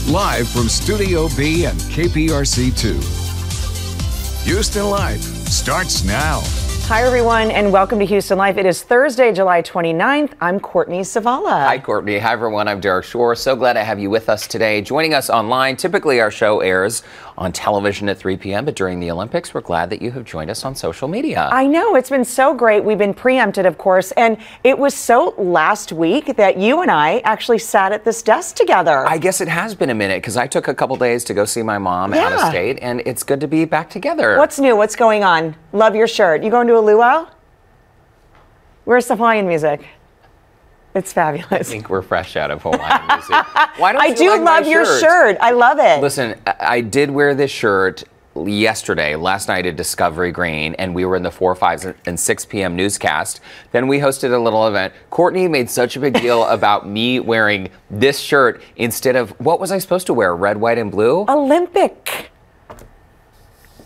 live from Studio B and KPRC2. Houston Life starts now. Hi, everyone, and welcome to Houston Life. It is Thursday, July 29th. I'm Courtney Savala. Hi, Courtney. Hi, everyone. I'm Derek Shore. So glad to have you with us today. Joining us online, typically our show airs on television at 3 p.m., but during the Olympics, we're glad that you have joined us on social media. I know. It's been so great. We've been preempted, of course, and it was so last week that you and I actually sat at this desk together. I guess it has been a minute because I took a couple days to go see my mom out of state, and it's good to be back together. What's new? What's going on? Love your shirt. You going to a luau? Where's the Hawaiian music? It's fabulous. I think we're fresh out of Hawaiian music. Why don't I you do like love my your shirt. I love it. Listen, I did wear this shirt yesterday, last night at Discovery Green, and we were in the 4, 5, and 6 p.m. newscast. Then we hosted a little event. Courtney made such a big deal about me wearing this shirt instead of, what was I supposed to wear? Red, white, and blue? Olympic.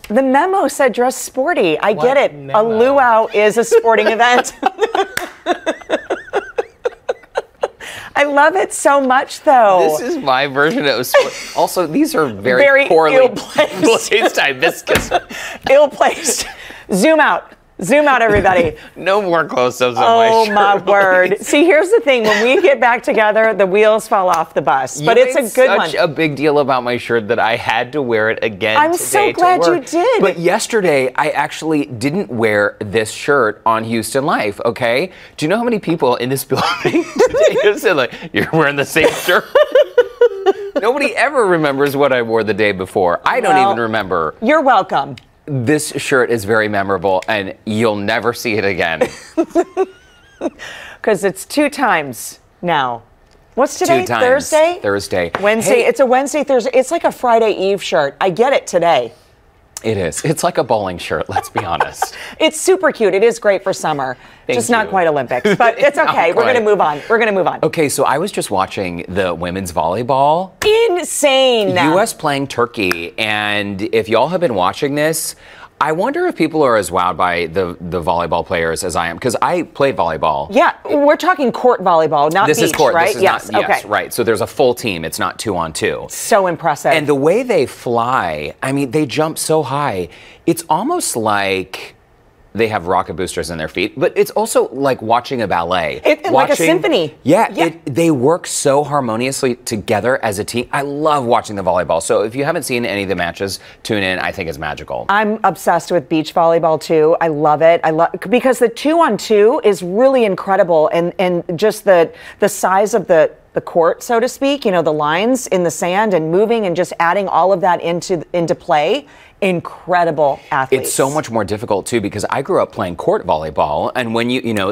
The memo said dress sporty. I get it. Memo? A luau is a sporting event. I love it so much, though. This is my version of sport. Also, these are very poorly ill-placed hibiscus. Ill-placed. Zoom out. Zoom out, everybody. No more close-ups on my shirt. Oh, my word. See, here's the thing. When we get back together, the wheels fall off the bus. But it's a good one. Such a big deal about my shirt that I had to wear it again today. I'm so glad you did. But yesterday, I actually didn't wear this shirt on Houston Life, okay? Do you know how many people in this building today said, like, you're wearing the same shirt? Nobody ever remembers what I wore the day before. I don't even remember. You're welcome. This shirt is very memorable, and you'll never see it again. Because it's 2 times now. What's today? 2 times. Thursday? Thursday. Wednesday. Hey, it's a Wednesday, Thursday. It's like a Friday Eve shirt. I get it today. it is. It's like a bowling shirt, let's be honest. It's super cute. It is great for summer. Just not quite Olympics. But it's okay. We're going to move on. We're going to move on. Okay, so I was just watching the women's volleyball. Insane. U.S. playing Turkey. And if y'all have been watching this, I wonder if people are as wowed by the volleyball players as I am, because I played volleyball. Yeah, we're talking court volleyball, not beach, This is court, right? This is yes, not, okay. Yes, right. So there's a full team. It's not 2-on-2. So impressive. And the way they fly, I mean, they jump so high. It's almost like they have rocket boosters in their feet, but it's also like watching a ballet. Like a symphony. Yeah. They work so harmoniously together as a team. I love watching the volleyball. So if you haven't seen any of the matches, tune in. I think it's magical. I'm obsessed with beach volleyball too. I love it. Because the 2-on-2 is really incredible, and just the size of the court, so to speak, you know, the lines in the sand and moving and just adding all of that into play. Incredible athletes. It's so much more difficult too, because I grew up playing court volleyball, and when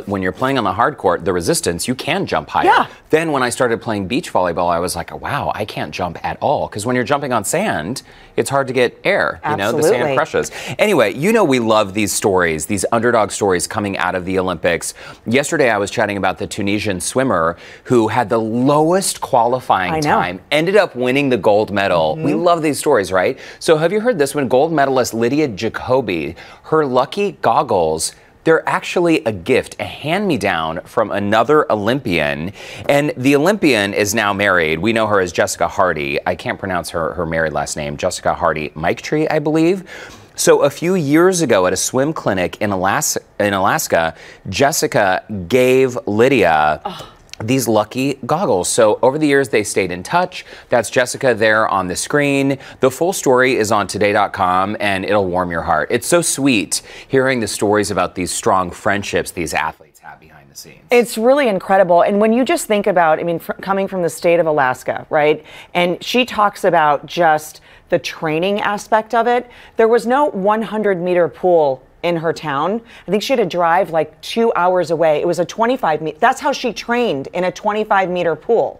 when you're playing on the hard court, the resistance, you can jump higher. Yeah. Then when I started playing beach volleyball, I was like, wow, I can't jump at all, because when you're jumping on sand, it's hard to get air. Absolutely. The sand crushes. Anyway, we love these stories, these underdog stories coming out of the Olympics. Yesterday, I was chatting about the Tunisian swimmer who had the lowest qualifying time, ended up winning the gold medal. We love these stories, right? So have you heard this one? Gold medalist Lydia Jacoby, her lucky goggles, they're actually a gift, a hand-me-down from another Olympian. And the Olympian is now married. We know her as Jessica Hardy. I can't pronounce her married last name. Jessica Hardy Miketree, I believe. So a few years ago at a swim clinic in Alaska, Jessica gave Lydia these lucky goggles. So over the years, they stayed in touch. That's Jessica there on the screen. The full story is on today.com, and it'll warm your heart. It's so sweet hearing the stories about these strong friendships these athletes have behind the scenes. It's really incredible. And when you just think about, I mean, coming from the state of Alaska, right? And she talks about just the training aspect of it. There was no 100-meter pool in her town. I think she had to drive like 2 hours away. It was a 25-meter. That's how she trained, in a 25-meter pool,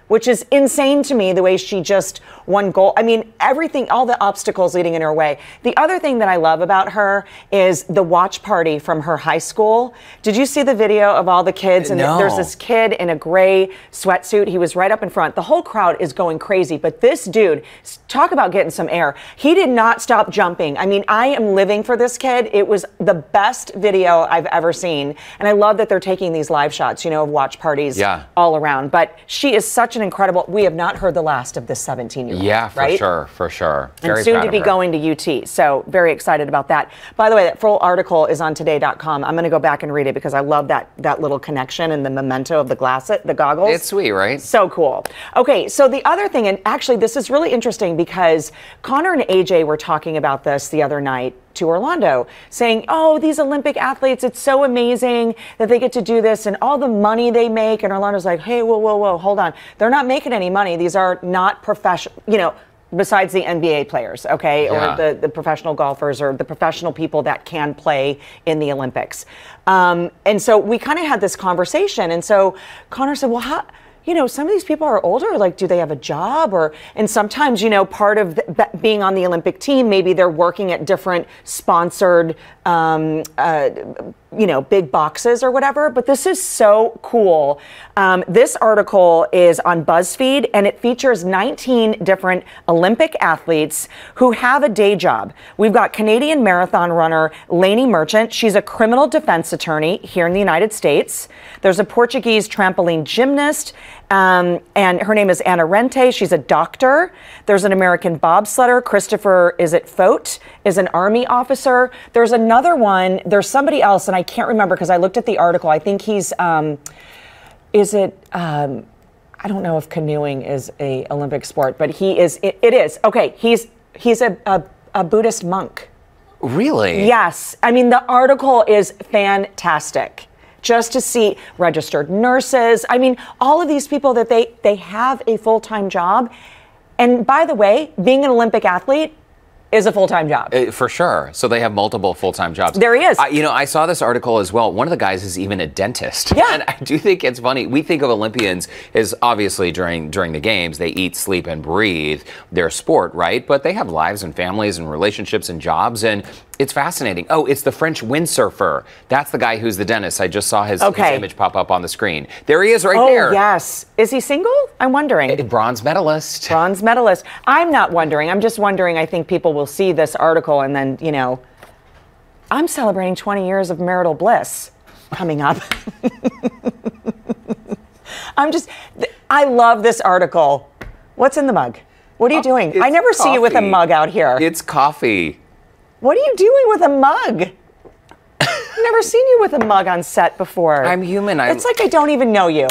which is insane to me, the way she just won gold. I mean, everything, all the obstacles leading in her way. The other thing that I love about her is the watch party from her high school. Did you see the video of all the kids? And No. there's this kid in a gray sweatsuit. He was right up in front. The whole crowd is going crazy. But this dude, talk about getting some air. He did not stop jumping. I mean, I am living for this kid. It was the best video I've ever seen. And I love that they're taking these live shots, of watch parties all around. But she is such such an incredible. We have not heard the last of this 17-year-old. Yeah, for right? sure, for sure. Very and soon proud to of be her. going to UT. So very excited about that. By the way, that full article is on today.com. I'm going to go back and read it because I love that little connection and the memento of the goggles. It's sweet, right? So cool. Okay, so the other thing, and actually this is really interesting because Connor and AJ were talking about this the other night to Orlando, saying, oh, these Olympic athletes, it's so amazing that they get to do this and all the money they make. And Orlando's like, hey, whoa, hold on. They're not making any money. These are not professional, besides the NBA players, okay, Yeah. or the professional golfers or the professional people that can play in the Olympics. And so we kind of had this conversation. And so Connor said, well, how, some of these people are older. Like, do they have a job? And sometimes, part of being on the Olympic team, maybe they're working at different sponsored, big boxes or whatever. But this is so cool. This article is on BuzzFeed, and it features 19 different Olympic athletes who have a day job. We've got Canadian marathon runner Lainey Merchant. She's a criminal defense attorney here in the United States. There's a Portuguese trampoline gymnast, and her name is Ana Rente. She's a doctor. There's an American bobsledder, Christopher, Fote, is an Army officer. There's another one. There's somebody else, and I can't remember because I looked at the article. I think he's, I don't know if canoeing is a Olympic sport, but he is, it is. Okay, he's a Buddhist monk. Really? Yes. I mean, the article is fantastic. Just to see registered nurses. I mean, all of these people that they have a full-time job. And by the way, being an Olympic athlete is a full-time job. For sure. So they have multiple full-time jobs. There he is. I saw this article as well. One of the guys is even a dentist. Yeah. And I do think it's funny. We think of Olympians as obviously during the games, they eat, sleep, and breathe their sport, right? But they have lives and families and relationships and jobs, and it's fascinating. Oh, it's the French windsurfer. That's the guy who's the dentist. I just saw his image pop up on the screen. There he is right there. Oh, yes. Is he single? I'm wondering. Bronze medalist. Bronze medalist. I'm not wondering. I'm just wondering. I think people will see this article and then, I'm celebrating 20 years of marital bliss coming up. I love this article. What's in the mug? What are you doing? I never see you with a mug out here. It's coffee. What are you doing with a mug? I've never seen you with a mug on set before. I'm human. It's like I don't even know you.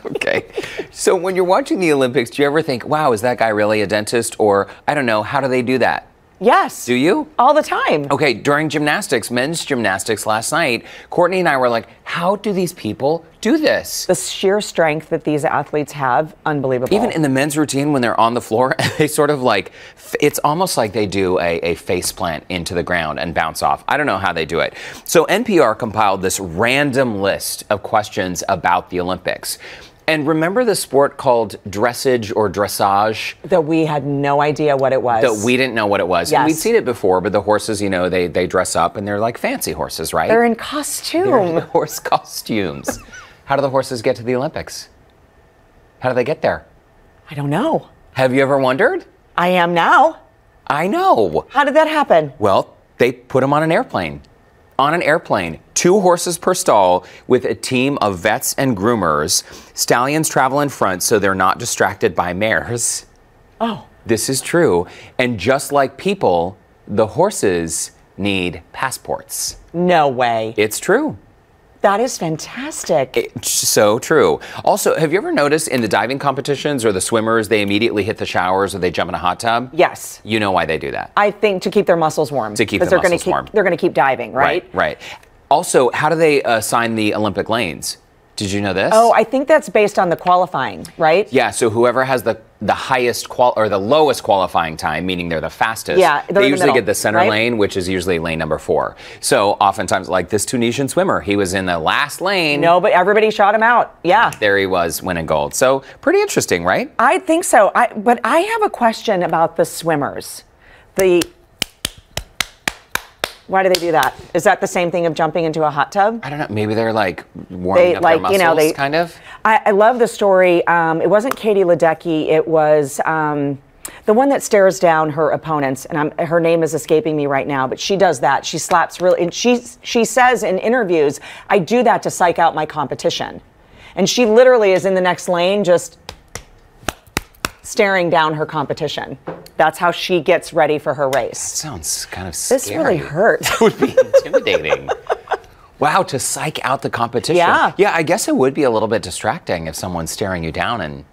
Okay. So when you're watching the Olympics, do you ever think, wow, is that guy really a dentist? Or, I don't know, how do they do that? Yes. Do you? All the time. Okay, during gymnastics, men's gymnastics last night, Courtney and I were like, how do these people do this? The sheer strength that these athletes have, unbelievable. Even in the men's routine when they're on the floor, they sort of like, it's almost like they do a face plant into the ground and bounce off. I don't know how they do it. So NPR compiled this random list of questions about the Olympics. And remember the sport called dressage or dressage? That we had no idea what it was. That we didn't know what it was. Yes. And we'd seen it before, but the horses, they dress up and they're like fancy horses, right? They're in costume. They're in horse costumes. How do the horses get to the Olympics? How do they get there? I don't know. Have you ever wondered? I am now. I know. How did that happen? Well, they put them on an airplane. On an airplane, 2 horses per stall with a team of vets and groomers. Stallions travel in front so they're not distracted by mares. Oh. This is true. And just like people, the horses need passports. No way. It's true. That is fantastic. It's so true. Also, have you ever noticed in the diving competitions or the swimmers, they immediately hit the showers or they jump in a hot tub? Yes. You know why they do that? I think to keep their muscles warm. To keep their muscles warm. They're going to keep diving, right? Right. Also, how do they assign the Olympic lanes? Did you know this? Oh, I think that's based on the qualifying, right? Yeah, so whoever has the highest or the lowest qualifying time, meaning they're the fastest, yeah, they usually middle, get the center lane, which is usually lane number 4. So oftentimes, like this Tunisian swimmer, he was in the last lane. No, but everybody shot him out. Yeah. There he was winning gold. So pretty interesting, right? I think so. But I have a question about the swimmers. Why do they do that? Is that the same thing of jumping into a hot tub? I don't know. Maybe they're like warming up their muscles, kind of. I love the story. It wasn't Katie Ledecky. It was the one that stares down her opponents, and her name is escaping me right now. But she does that. She slaps really, and she says in interviews, "I do that to psych out my competition." And she literally is in the next lane just staring down her competition. That's how she gets ready for her race. That sounds kind of scary. This really hurt. That would be intimidating. Wow, to psych out the competition. Yeah. Yeah, I guess it would be a little bit distracting if someone's staring you down and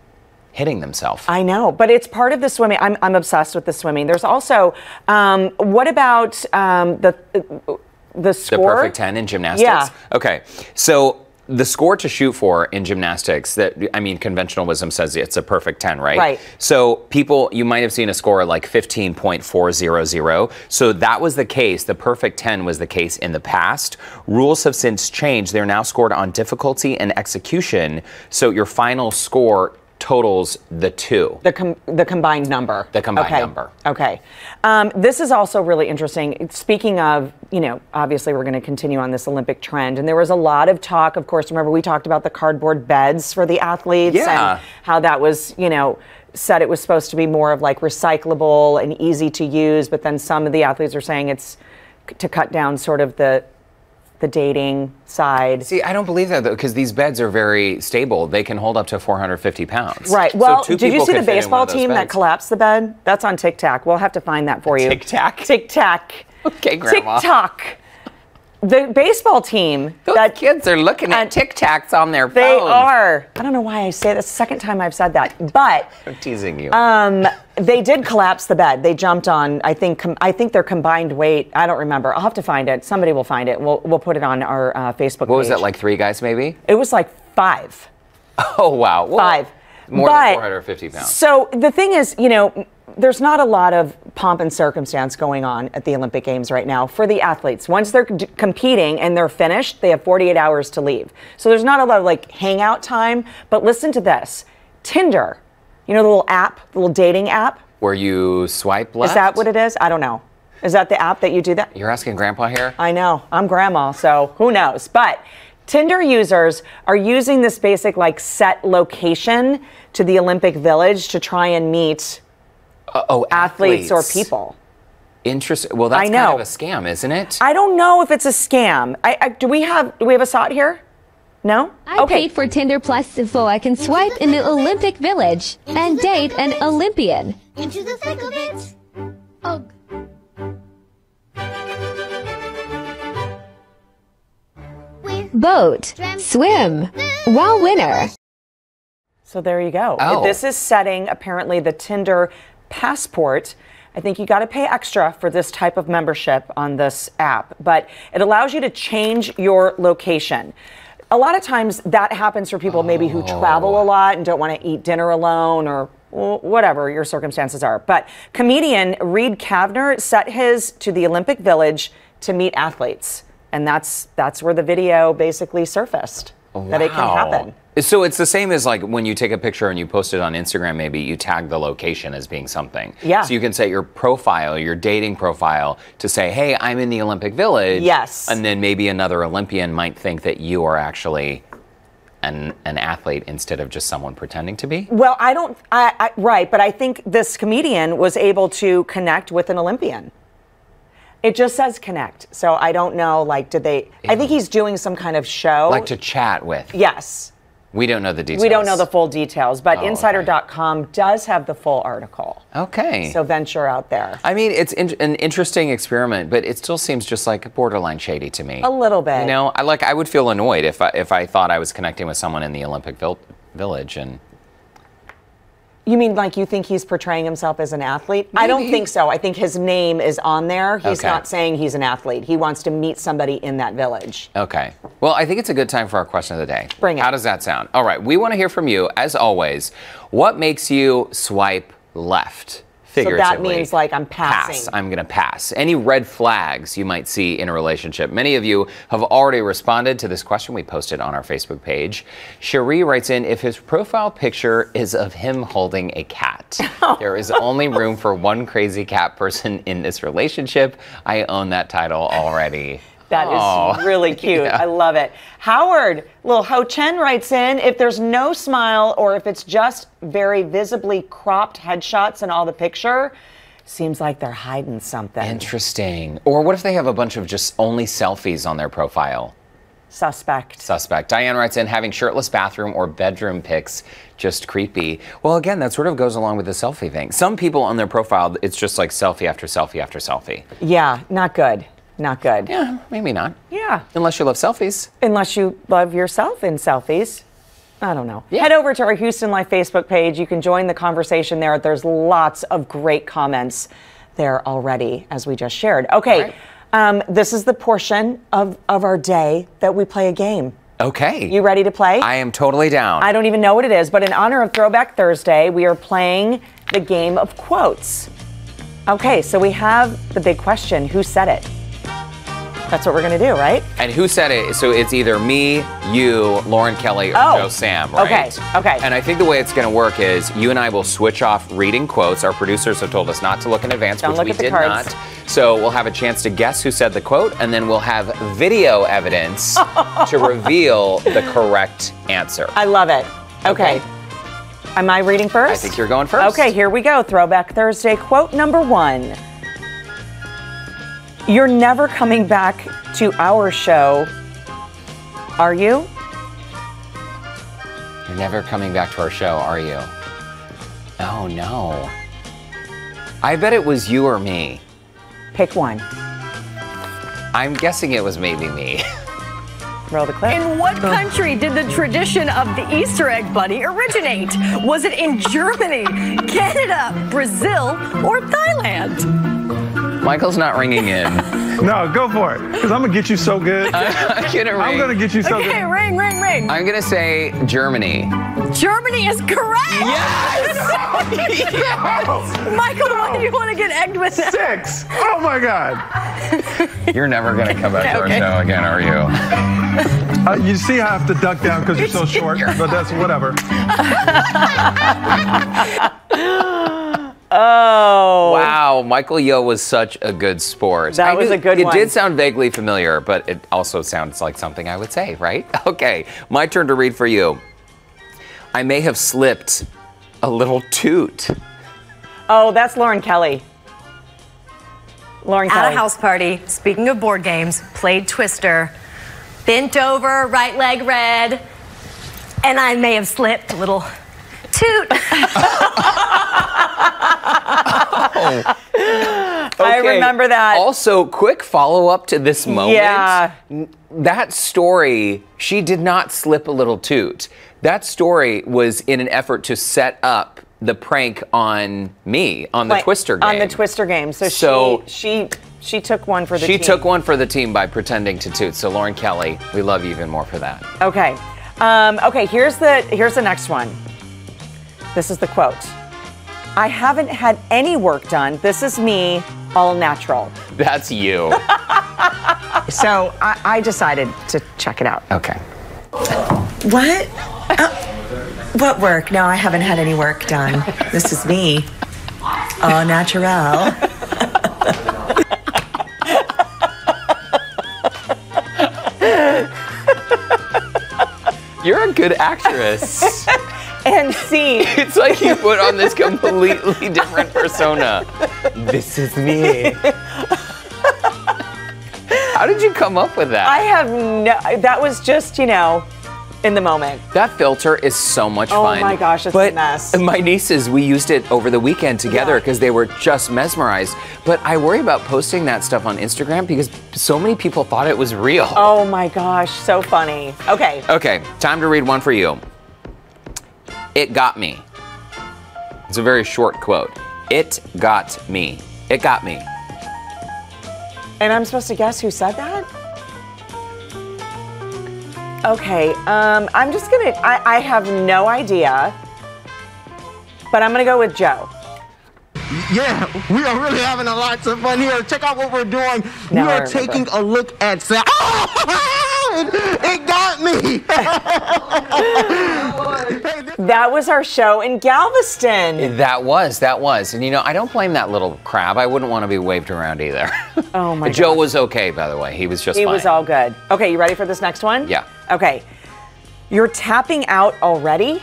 hitting themselves. I know, but it's part of the swimming. I'm obsessed with the swimming. There's also, what about the score? The perfect 10 in gymnastics? Yeah. Okay, so the score to shoot for in gymnastics, conventional wisdom says it's a perfect 10, right? Right. So people, you might have seen a score like 15.400. So that was the case. The perfect 10 was the case in the past. Rules have since changed. They're now scored on difficulty and execution. So your final score totals the two. The combined number. The combined number. Okay. This is also really interesting. Speaking of, obviously we're going to continue on this Olympic trend. And there was a lot of talk, of course, remember we talked about the cardboard beds for the athletes and how that was, said it was supposed to be more of like recyclable and easy to use. But then some of the athletes are saying it's to cut down sort of the dating side. See, I don't believe that, though, because these beds are very stable. They can hold up to 450 pounds. Right. Well, so did you see the baseball team that collapsed the bed? That's on TikTok. We'll have to find that for you. TikTok? TikTok. Okay, Grandma. TikTok. The baseball team. Those kids are looking at TikToks on their phones. They are. I don't know why I say this. The second time I've said that. But I'm teasing you. They did collapse the bed. They jumped on, I think their combined weight, I don't remember. I'll have to find it. Somebody will find it. We'll put it on our Facebook page. What was it, like 3 guys maybe? It was like 5. Oh, wow. Well, 5. More than 450 pounds. So the thing is, there's not a lot of pomp and circumstance going on at the Olympic Games right now for the athletes. Once they're competing and they're finished, they have 48 hours to leave. So there's not a lot of like hangout time, but listen to this. Tinder, the little app, the little dating app. Where you swipe left? Is that what it is? I don't know. Is that the app that you do that? You're asking Grandpa here? I know. I'm Grandma, so who knows? But Tinder users are using this basic like set location to the Olympic Village to try and meet athletes or people. Interesting. Well, that's kind of a scam, isn't it? I don't know if it's a scam. Do we have a shot here? No? I paid for Tinder Plus so I can swipe in the Olympic Village and date an Olympian. Into the thick of it. Ugh. Boat, swim, wow winner. So there you go. Oh. This is setting apparently the Tinder passport. I think you got to pay extra for this type of membership on this app, but it allows you to change your location. A lot of times that happens for people maybe who travel a lot and don't want to eat dinner alone or whatever your circumstances are. But comedian Reed Kavner set his to the Olympic Village to meet athletes. And that's where the video basically surfaced, that it can happen. So it's the same as like when you take a picture and you post it on Instagram, maybe you tag the location as being something. Yeah. So you can set your profile, your dating profile, to say, hey, I'm in the Olympic Village. Yes. And then maybe another Olympian might think that you are actually an athlete instead of just someone pretending to be. Well, right, but I think this comedian was able to connect with an Olympian. It just says connect. So I don't know, like, did they, I think he's doing some kind of show. Like to chat with. Yes. We don't know the details. We don't know the full details, but Insider.com does have the full article. Okay. So venture out there. I mean, it's an interesting experiment, but it still seems just like borderline shady to me. A little bit. I would feel annoyed if I thought I was connecting with someone in the Olympic Village and. You mean like you think he's portraying himself as an athlete? Maybe. I don't think so. I think his name is on there. He's not saying he's an athlete. He wants to meet somebody in that village. Okay. Well, I think it's a good time for our question of the day. Bring it. How does that sound? All right. We want to hear from you, as always. What makes you swipe left? So that means like I'm passing. Pass. I'm going to pass. Any red flags you might see in a relationship? Many of you have already responded to this question we posted on our Facebook page. Cherie writes in, if his profile picture is of him holding a cat, there is only room for one crazy cat person in this relationship. I own that title already. That is really cute. Yeah. I love it. Howard, little Ho Chen writes in, if there's no smile or if it's just very visibly cropped headshots in all the picture, seems like they're hiding something. Interesting. Or what if they have a bunch of just only selfies on their profile? Suspect. Suspect. Diane writes in, having shirtless bathroom or bedroom pics, just creepy. Well, again, that sort of goes along with the selfie thing. Some people on their profile, it's just like selfie after selfie after selfie. Yeah, not good. Not good. Yeah, maybe not. Yeah. Unless you love selfies. Unless you love yourself in selfies. I don't know. Yeah. Head over to our Houston Life Facebook page. You can join the conversation there. There's lots of great comments there already, as we just shared. Okay. This is the portion of our day that we play a game. Okay. You ready to play? I am totally down. I don't even know what it is, but in honor of Throwback Thursday, we are playing the game of quotes. Okay, so we have the big question, who said it? That's what we're going to do, right? And who said it? So it's either me, you, Lauren Kelly, or Joe Sam, right? Okay. And I think the way it's going to work is you and I will switch off reading quotes. Our producers have told us not to look in advance, which we did not. So we'll have a chance to guess who said the quote, and then we'll have video evidence to reveal the correct answer. I love it. Okay. Am I reading first? I think you're going first. Okay, here we go. Throwback Thursday quote number 1. You're never coming back to our show, are you? You're never coming back to our show, are you? Oh, no. I bet it was you or me. Pick one. I'm guessing it was maybe me. Roll the clip. In what country did the tradition of the Easter egg bunny originate? Was it in Germany, Canada, Brazil, or Thailand? Michael's not ringing in. No, go for it, because I'm going to get you so good. I'm going to get you so good. Okay, ring. I'm going to say Germany. Germany is correct! Yes! Yes! Michael, why do you want to get egged with that? 6. Oh, my God. You're never going to come back to our show again, are you? You see I have to duck down because you're so short, but that's whatever. Oh. Wow, Michael Yo was such a good sport. That was a good one. It did sound vaguely familiar, but it also sounds like something I would say, right? Okay, my turn to read for you. I may have slipped a little toot. Oh, that's Lauren Kelly. Lauren Kelly. At a house party, speaking of board games, played Twister, bent over, right leg red, and I may have slipped a little toot. I remember that. Also, quick follow-up to this moment. Yeah. That story, she did not slip a little toot. That story was in an effort to set up the prank on me, on the Twister game. On the Twister game. So she took one for the team. She took one for the team by pretending to toot. So Lauren Kelly, we love you even more for that. Okay. Okay, here's the next one. This is the quote. I haven't had any work done. This is me, all natural. That's you. So I decided to check it out. Okay. What? What work? No, I haven't had any work done. This is me, all naturelle. You're a good actress. And C. It's like you put on this completely different persona. This is me. How did you come up with that? I have no, that was just, in the moment. That filter is so much fun. Oh my gosh, it's a mess. My nieces, we used it over the weekend together because they were just mesmerized. But I worry about posting that stuff on Instagram because so many people thought it was real. Oh my gosh, so funny. Okay. Okay, time to read one for you. It got me. It's a very short quote. It got me. It got me. And I'm supposed to guess who said that? Okay, I'm just gonna, I have no idea, but I'm gonna go with Joe. Yeah, we are really having a lot of fun here. Check out what we're doing. Now We are taking a look at sound. It got me. That was our show in Galveston. That was. And I don't blame that little crab. I wouldn't want to be waved around either. Oh my Joe gosh. was okay, by the way. He was just fine. He was all good. Okay, you ready for this next one? Yeah. Okay. You're tapping out already?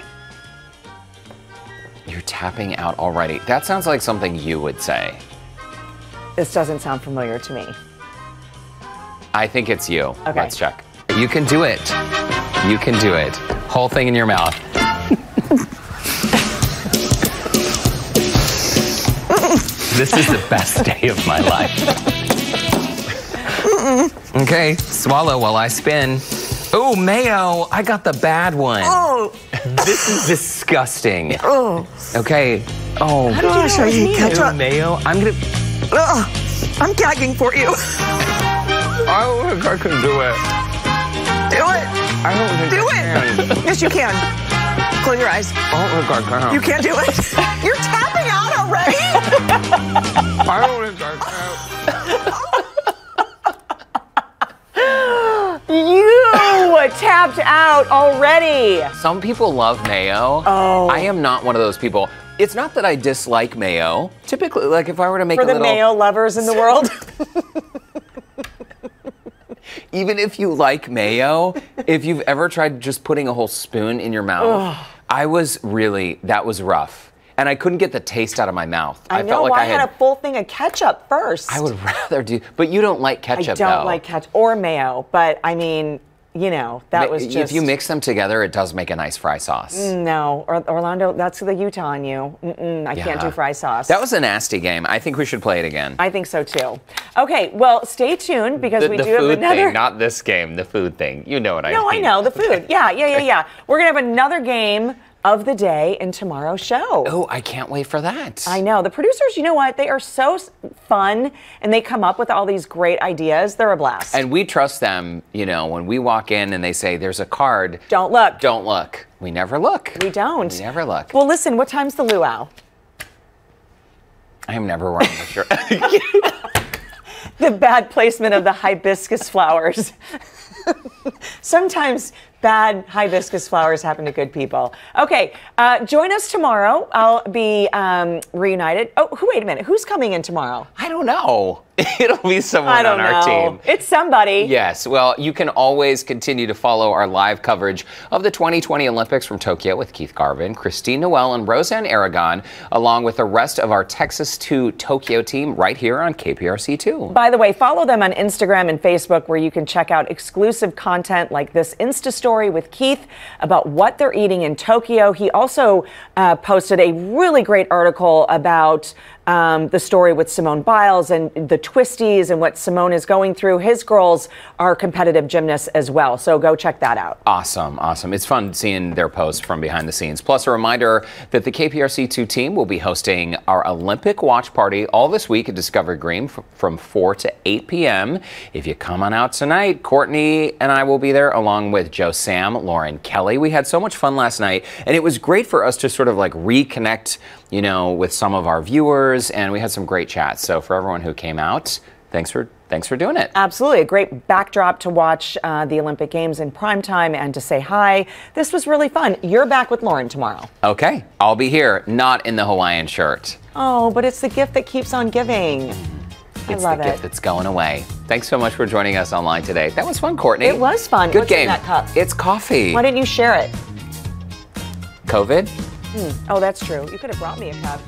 You're tapping out already. That sounds like something you would say. This doesn't sound familiar to me. I think it's you. Okay. Let's check. You can do it. You can do it. Whole thing in your mouth. This is the best day of my life. Okay, swallow while I spin. Oh, mayo. I got the bad one. Oh. This is disgusting. Oh. Okay. Oh, gosh, are you ketchup? Mayo. I'm gonna. I'm gagging for you. I don't think I can do it. Do it. I don't think do I it. can. Yes, you can. Close your eyes. I don't think I can. You can't do it. You're tapping out already. I don't think I can. You tapped out already. Some people love mayo. Oh. I am not one of those people. It's not that I dislike mayo. Typically, like if I were to make For a the little... mayo lovers in the world. Even if you like mayo, if you've ever tried just putting a whole spoon in your mouth, that was rough. And I couldn't get the taste out of my mouth. I know, felt like well, I I had a full thing of ketchup first. I would rather do, but you don't like ketchup, though. I don't like ketchup or mayo, but I mean, you know, that was just... If you mix them together, it does make a nice fry sauce. No, Orlando, that's the Utah in you. I can't do fry sauce. That was a nasty game. I think we should play it again. I think so, too. Okay, well, stay tuned because we do have another... The food thing, not this game, the food thing. You know what I mean. No, I know, the food. Yeah. We're going to have another game of the day in tomorrow's show. Oh, I can't wait for that. I know. The producers, you know what? They are so fun and they come up with all these great ideas. They're a blast. And we trust them, you know, when we walk in and they say there's a card. Don't look. Don't look. We never look. We don't. We never look. Well, listen, what time's the luau? I am never wearing a shirt. The bad placement of the hibiscus flowers. Sometimes bad hibiscus flowers happen to good people. Okay, join us tomorrow. I'll be reunited. Oh, wait a minute. Who's coming in tomorrow? I don't know. It'll be someone on our team. It's somebody. Yes. Well, you can always continue to follow our live coverage of the 2020 Olympics from Tokyo with Keith Garvin, Christine Noel, and Roseanne Aragon, along with the rest of our Texas to Tokyo team right here on KPRC2. By the way, follow them on Instagram and Facebook where you can check out exclusive content like this Insta story with Keith about what they're eating in Tokyo. He also posted a really great article about the story with Simone Biles and the twisties and what Simone is going through. His girls are competitive gymnasts as well, so go check that out. Awesome, awesome. It's fun seeing their posts from behind the scenes. Plus, a reminder that the KPRC2 team will be hosting our Olympic watch party all this week at Discovery Green from 4 to 8 p.m. If you come on out tonight, Courtney and I will be there along with Joe Sam, Lauren Kelly. We had so much fun last night, and it was great for us to sort of like reconnect, you know, with some of our viewers, and we had some great chats. So for everyone who came out, thanks for doing it. Absolutely. A great backdrop to watch the Olympic Games in primetime and to say hi. This was really fun. You're back with Lauren tomorrow. Okay. I'll be here, not in the Hawaiian shirt. Oh, but it's the gift that keeps on giving. It's the gift that's going away. Thanks so much for joining us online today. That was fun, Courtney. It was fun. Good game. What's in that cup? It's coffee. Why didn't you share it? COVID? Oh, that's true. You could have brought me a cup.